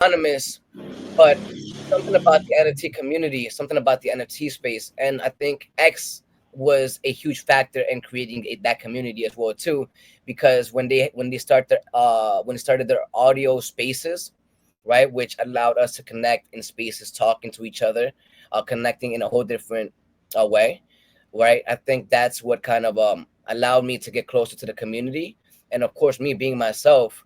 anonymous, but something about the NFT community, something about the NFT space, and I think X was a huge factor in creating that community as well too, because when they started their audio spaces, right, which allowed us to connect in spaces, talking to each other, connecting in a whole different way, right? I think that's what kind of allowed me to get closer to the community, and of course, me being myself,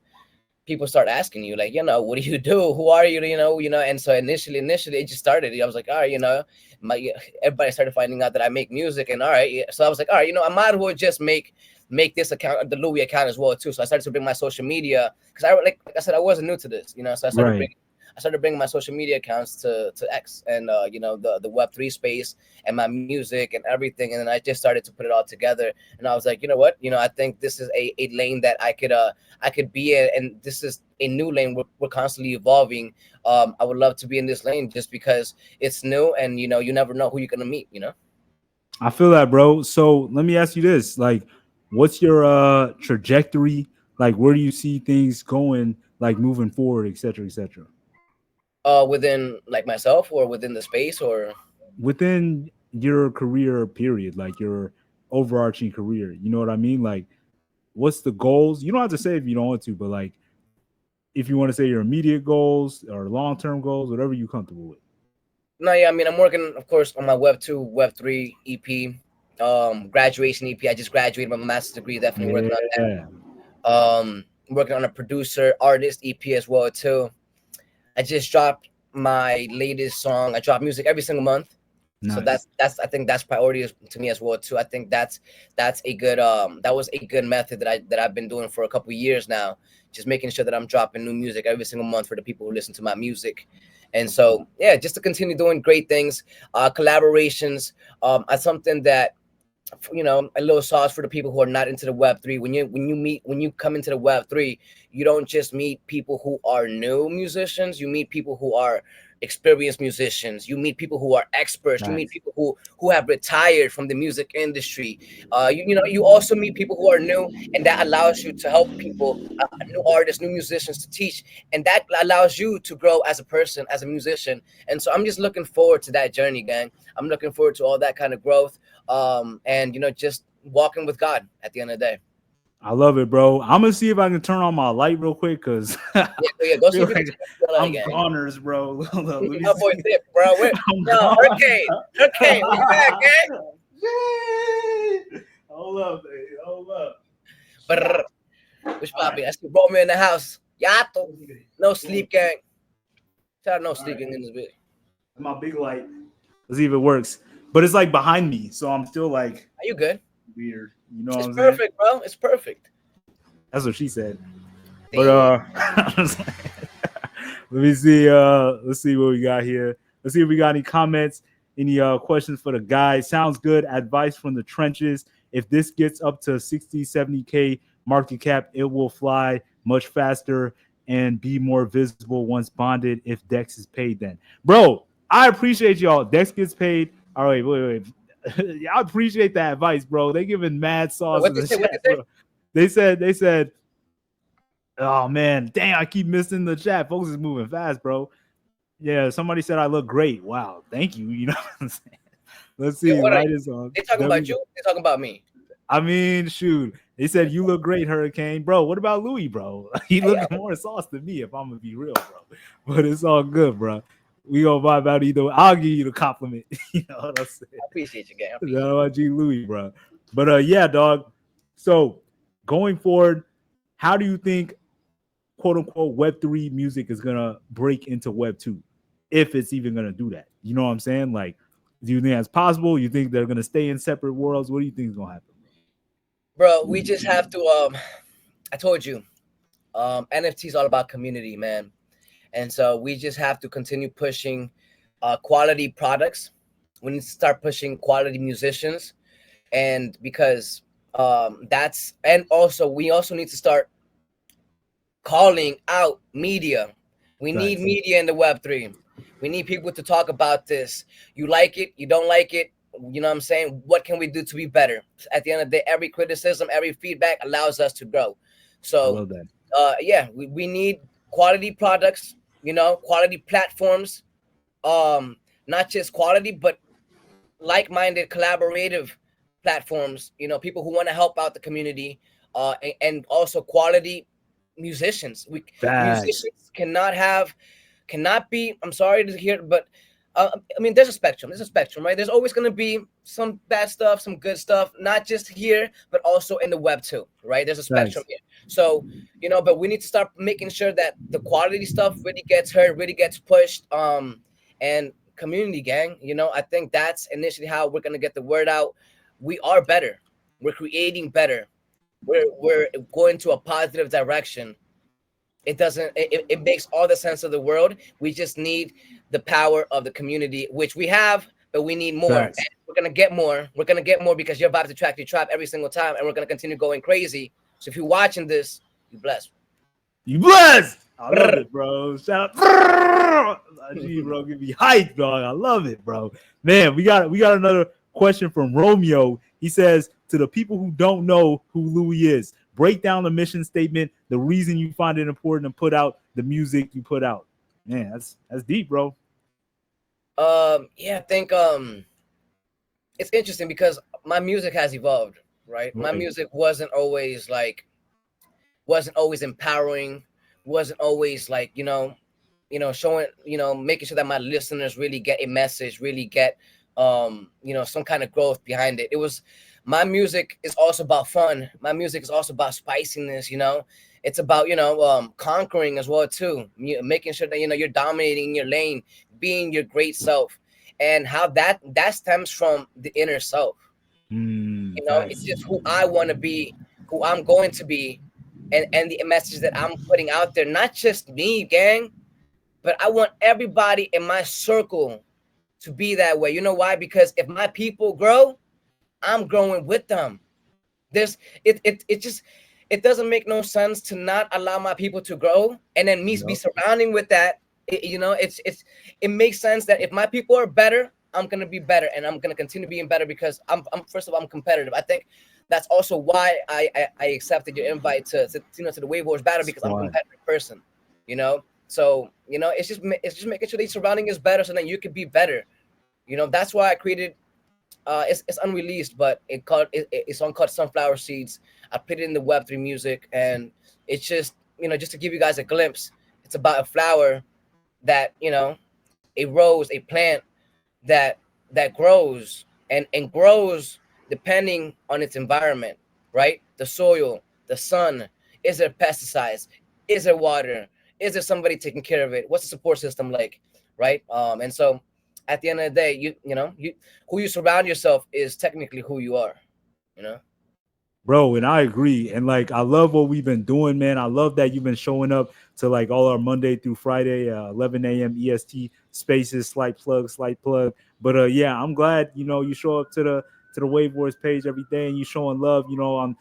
people start asking you like, what do you do, who are you, and so initially it just started. I was like, all right, my everybody started finding out that I make music, and all right, yeah. So I was like, all right, I might as well just make this account the Louis account as well too. So I started to bring my social media, because like I said, I wasn't new to this, so Right. I started bringing my social media accounts to X, and the Web3 space and my music and everything, and then I just started to put it all together, and I was like, you know what, I think this is a lane that I could be in, and this is a new lane. We're constantly evolving. I would love to be in this lane just because it's new, and you never know who you're gonna meet. I feel that, bro. So let me ask you this: like, what's your trajectory? Like, where do you see things going? Like moving forward, et cetera, et cetera. Within like myself or within the space or. Within your career period, like your overarching career. You know what I mean? Like, what's the goals? You don't have to say if you don't want to, but like, if you want to say your immediate goals or long term goals, whatever you're comfortable with. No, yeah, I mean, I'm working, of course, on my Web 2, Web 3 EP, graduation EP. I just graduated my master's degree. Definitely working on Yeah, that. Working on a producer artist EP as well too. I just dropped my latest song. I drop music every single month, so nice. that's I think that's priority to me as well too. I think that's a good that was a good method that I've been doing for a couple of years now. Just making sure that I'm dropping new music every single month for the people who listen to my music, and so yeah, just to continue doing great things, collaborations. Are something that, a little sauce for the people who are not into the Web 3. When you come into the Web 3, you don't just meet people who are new musicians. You meet people who are experienced musicians. You meet people who are experts. You meet Nice. people who have retired from the music industry. You also meet people who are new, and that allows you to help people, new artists, new musicians, to teach, and that allows you to grow as a person, as a musician. And so I'm just looking forward to that journey, gang. I'm looking forward to all that kind of growth, and just walking with God at the end of the day. I love it, bro. I'm gonna see if I can turn on my light real quick because I Yeah, go see feel if you can like turn off the light, I'm gang. goners, bro. Hold up, let me My boy see. Tip, bro. I'm Yo, gone. Hurricane, where you at, gang? Hold up, baby. Hold up. Brrr. Which All right. poppy? I see Romeo in the house. Yato. No Boom. sleep, gang. Shout out no All right. sleeping in this bit. My big light. Let's see if it works. But it's like behind me, so I'm still like Are you good? weird. You know what It's I'm saying? perfect, bro. It's perfect. That's what she said. But Damn. let me see. Let's see what we got here. Let's see if we got any comments, any questions for the guys. Sounds good. Advice from the trenches. If this gets up to 60, 70K market cap, it will fly much faster and be more visible once bonded if Dex is paid then. Bro, I appreciate y'all. Dex gets paid. All right, wait. I appreciate that advice, bro. They giving mad sauce What in they the say? What chat, they say? bro. They said, oh man, dang, I keep missing the chat. Folks is moving fast, bro. Yeah, somebody said I look great. Wow, thank you. You know what I'm saying? Let's Yo, see. what are Light you? is on. They talking There we about go. you? They talking about me? I mean, shoot. They said you look great, Hurricane, bro. What about Louis, bro? He Hey, looking more sauce than me, if I'm gonna be real, bro. But it's all good, bro. We gonna vibe out either way. I'll give you the compliment. You know what I'm saying? I appreciate you, gang. I Shout appreciate out G Louis, bro. But yeah, dog. So going forward, how do you think quote unquote Web3 music is gonna break into Web2, if it's even gonna do that? You know what I'm saying? Like, do you think that's possible? You think they're gonna stay in separate worlds? What do you think is gonna happen? you. Bro, we just have to. I told you, NFT is all about community, man. And so we just have to continue pushing quality products. We need to start pushing quality musicians, and because that's and also we also need to start calling out media. We need Facts. media in the Web 3. We need people to talk about this. You like it, you don't like it. You know what I'm saying? What can we do to be better? At the end of the day, every criticism, every feedback allows us to grow. I So love that. yeah, we need quality products. quality platforms, not just quality, but like-minded collaborative platforms, people who want to help out the community, and also quality musicians. Facts. Musicians cannot be, I'm sorry to hear, but I mean, there's a spectrum. Right? There's always going to be some bad stuff, some good stuff, not just here, but also in the web too, right? There's a spectrum Facts. here. So, but we need to start making sure that the quality stuff really gets heard, really gets pushed. And community gang, I think that's initially how we're going to get the word out. We are better. We're creating better. We're going to a positive direction. It makes all the sense of the world. We just need the power of the community, which we have, but we need more. And we're gonna get more. We're gonna get more because you're about to track your trap every single time, and we're gonna continue going crazy. So if you're watching this, you blessed. You blessed. I love it, bro. Shout out, Gee, bro. Give me hype, dog. I love it, bro. Man, we got another question from Romeo. He says, to the people who don't know who Louis is, break down the mission statement, the reason you find it important to put out the music you put out. Man, that's deep, bro. Yeah, I think it's interesting because my music has evolved, right? My music wasn't always empowering, wasn't always like, showing, making sure that my listeners really get a message, really get some kind of growth behind it. My music is also about fun. My music is also about spiciness, It's about, conquering as well too. Making sure that, you're dominating your lane, being your great self, and how that stems from the inner self. It's just who I want to be, who I'm going to be, and the message that I'm putting out there. Not just me, gang, but I want everybody in my circle to be that way. You know why? Because if my people grow, I'm growing with them. It doesn't make no sense to not allow my people to grow and then me be surrounding with that. It makes sense that if my people are better, I'm gonna be better, and I'm gonna continue being better because I'm first of all, I'm competitive. I think that's also why I accepted your invite to the WaveWarz battle, because I'm a competitive person. So it's just making sure that surrounding is better so that you can be better. That's why I created. It's unreleased, but it's on called Sunflower Seeds. I put it in the Web3 music, and it's just just to give you guys a glimpse. It's about a flower that a rose, a plant that grows and grows depending on its environment, right? The soil, the sun. Is there pesticides? Is there water? Is there somebody taking care of it? What's the support system like, right? And so at the end of the day, you who you surround yourself is technically who you are, Bro, and I agree. And like, I love what we've been doing, man. I love that you've been showing up to like all our Monday through Friday, 11 a.m. EST spaces, slight plug. But yeah, I'm glad, you show up to the WaveWarz page every day and you showing love, on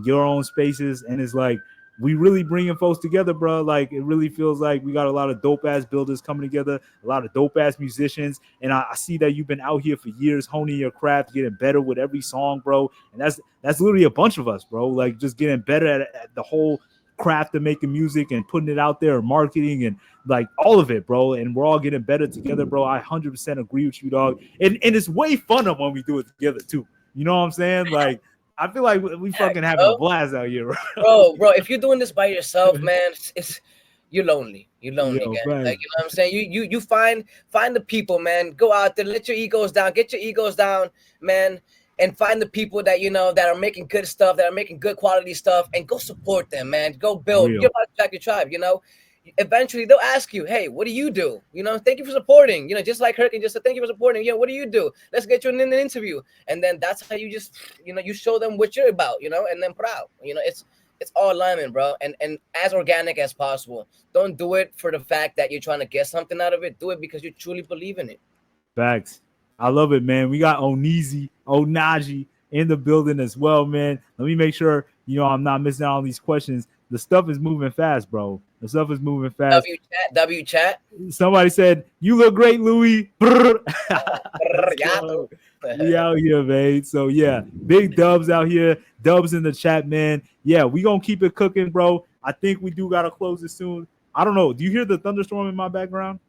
your own spaces. And it's like, we really bringing folks together, bro. Like, it really feels like we got a lot of dope ass builders coming together, a lot of dope ass musicians. And I see that you've been out here for years honing your craft, getting better with every song, bro. And that's literally a bunch of us, bro. Like, just getting better at the whole craft of making music and putting it out there and marketing and like all of it, bro. And we're all getting better together, bro. I 100% agree with you, dog. And it's way funner when we do it together too. You know what I'm saying? Like, I feel like we fucking having a blast out here, bro. If you're doing this by yourself, man, you're lonely. You're lonely, again. Like, you know what I'm saying? You find the people, man. Go out there, let your egos down, get your egos down, man, and find the people that that are making good stuff, that are making good quality stuff, and go support them, man. Go build. You're about to track your tribe, Eventually they'll ask you, hey, what do you do? Thank you for supporting. Just like Herc, just said, thank you for supporting. What do you do? Let's get you in an interview. And then that's how you just, you show them what you're about, and then proud. It's all alignment, bro. And as organic as possible. Don't do it for the fact that you're trying to get something out of it. Do it because you truly believe in it. Facts. I love it, man. We got Onaji in the building as well, man. Let me make sure, I'm not missing out on these questions. The stuff is moving fast, bro. The stuff is moving fast. W chat. Somebody said, you look great, Louis. We out here, man. So yeah, big dubs out here. Dubs in the chat, man. Yeah, we gonna keep it cooking, bro. I think we do gotta close it soon. I don't know. Do you hear the thunderstorm in my background?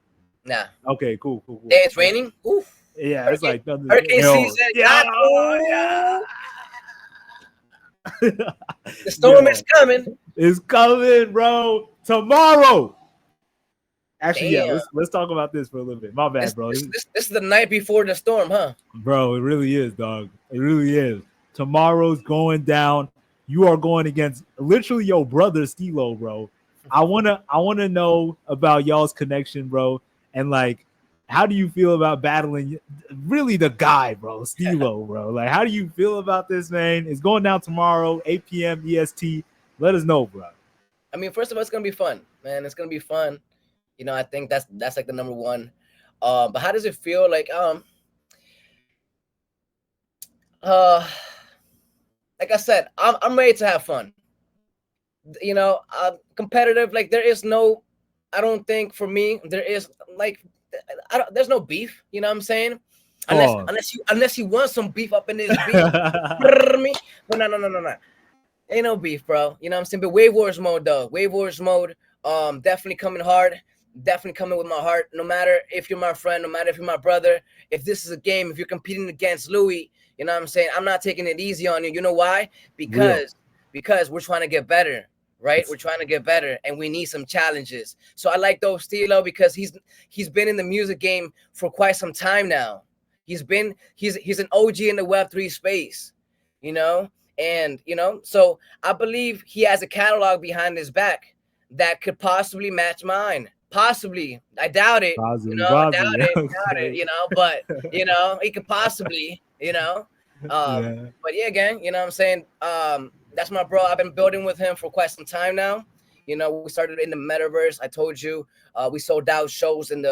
Nah. Okay, cool. Hey, it's raining. Oof. Yeah, it's like thunder. Hurricane season. Yeah, Yeah. yeah. The storm is coming. It's coming, bro. Tomorrow. Actually, Damn. yeah, let's talk about this for a little bit. My bad, bro. This is the night before the storm, huh? Bro, it really is, dog. It really is. Tomorrow's going down. You are going against literally your brother Stilo, bro. I wanna know about y'all's connection, bro. And like, how do you feel about battling really the guy, bro, Stilo, bro? Like, how do you feel about this, man? It's going down tomorrow, 8 p.m. EST. Let us know, bro. I mean, first of all, it's gonna be fun, man. It's gonna be fun. You know, I think that's like the number one. But how does it feel? Like like I said, I'm ready to have fun. You know, competitive. Like there is no, I don't think for me there is like, there's no beef. You know what I'm saying? Unless you want some beef up in this beef. But no. Ain't no beef, bro. You know what I'm saying? But WaveWarz mode though. WaveWarz mode. Definitely coming hard. Definitely coming with my heart. No matter if you're my friend, no matter if you're my brother, if this is a game, if you're competing against Louis, you know what I'm saying? I'm not taking it easy on you. You know why? Because we're trying to get better, right? We're trying to get better, and we need some challenges. So I like those Stilo because he's been in the music game for quite some time now. He's an OG in the Web3 space, you know, and you know, so I believe he has a catalog behind his back that could possibly match mine. Possibly, I doubt it. Possibly, you know, doubt it. You know, but you know, he could possibly. You know, but yeah, gang. You know what I'm saying? That's my bro. I've been building with him for quite some time now. You know, we started in the metaverse. I told you, we sold out shows in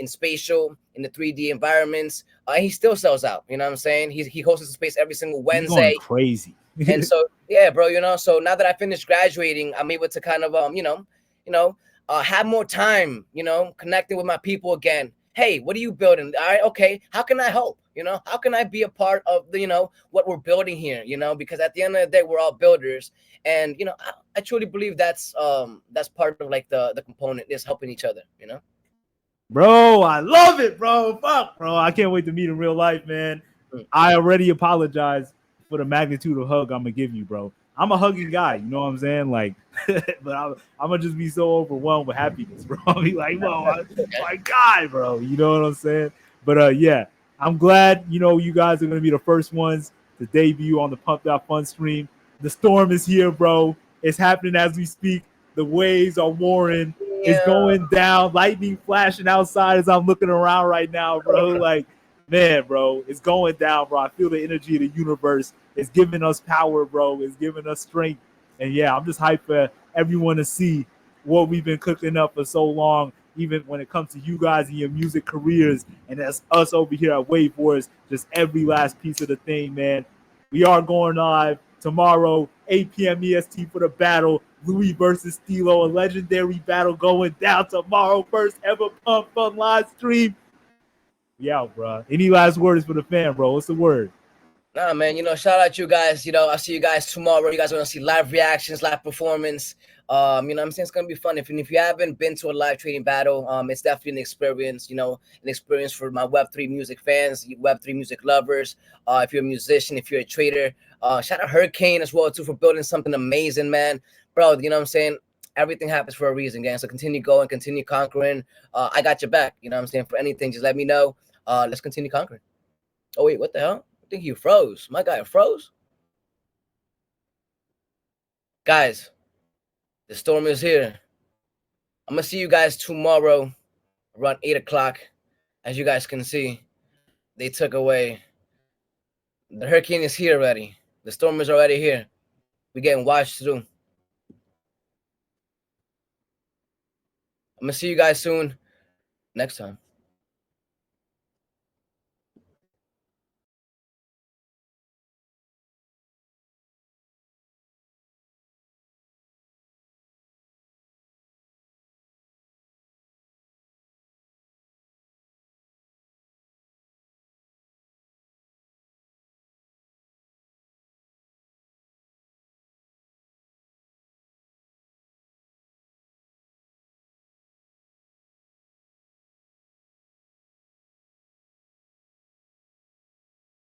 spatial, in the 3D environments. He still sells out. You know what I'm saying? He hosts a space every single Wednesday. He's going crazy. And so, yeah, bro. You know, so now that I finished graduating, I'm able to kind of have more time. You know, connecting with my people again. Hey, what are you building? All right, okay. How can I help? You know, how can I be a part of the, you know, what we're building here? You know, because at the end of the day, we're all builders, and you know, I truly believe that's part of like the component is helping each other. You know, bro, I love it, bro. Fuck, bro, I can't wait to meet in real life, man. I already apologize for the magnitude of hug I'm gonna give you, bro. I'm a hugging guy, you know what I'm saying? Like, but I'm gonna just be so overwhelmed with happiness, bro. I'll be like, whoa, my God, bro. You know what I'm saying? But yeah. I'm glad, you know, you guys are going to be the first ones to debut on the Pumped Out Fun stream. The storm is here, bro. It's happening as we speak. The waves are warring. Yeah. It's going down. Lightning flashing outside as I'm looking around right now, bro. Like, man, bro, it's going down, bro. I feel the energy of the universe. It's giving us power, bro. It's giving us strength. And, yeah, I'm just hyped for everyone to see what we've been cooking up for so long, even when it comes to you guys and your music careers, and that's us over here at WaveWarz, just every last piece of the thing, man. We are going live tomorrow, 8 p.m. EST for the battle, Louis versus Stilo, a legendary battle going down tomorrow, first ever Pump Fun live stream. Yeah, bro. Any last words for the fan, bro? What's the word? Nah, man, you know, shout out you guys. You know, I'll see you guys tomorrow. You guys are going to see live reactions, live performance. You know what I'm saying? It's going to be fun. If you haven't been to a live trading battle, it's definitely an experience, you know, an experience for my Web3 music fans, Web3 music lovers. If you're a musician, if you're a trader, shout out Hurricane as well, too, for building something amazing, man. Bro, you know what I'm saying? Everything happens for a reason, gang. So continue going, continue conquering. I got your back. You know what I'm saying? For anything, just let me know. Let's continue conquering. Oh, wait, what the hell? I think you froze. My guy froze. Guys, the storm is here. I'm going to see you guys tomorrow around 8 o'clock. As you guys can see, they took away. The hurricane is here already. The storm is already here. We're getting washed through. I'm going to see you guys soon next time.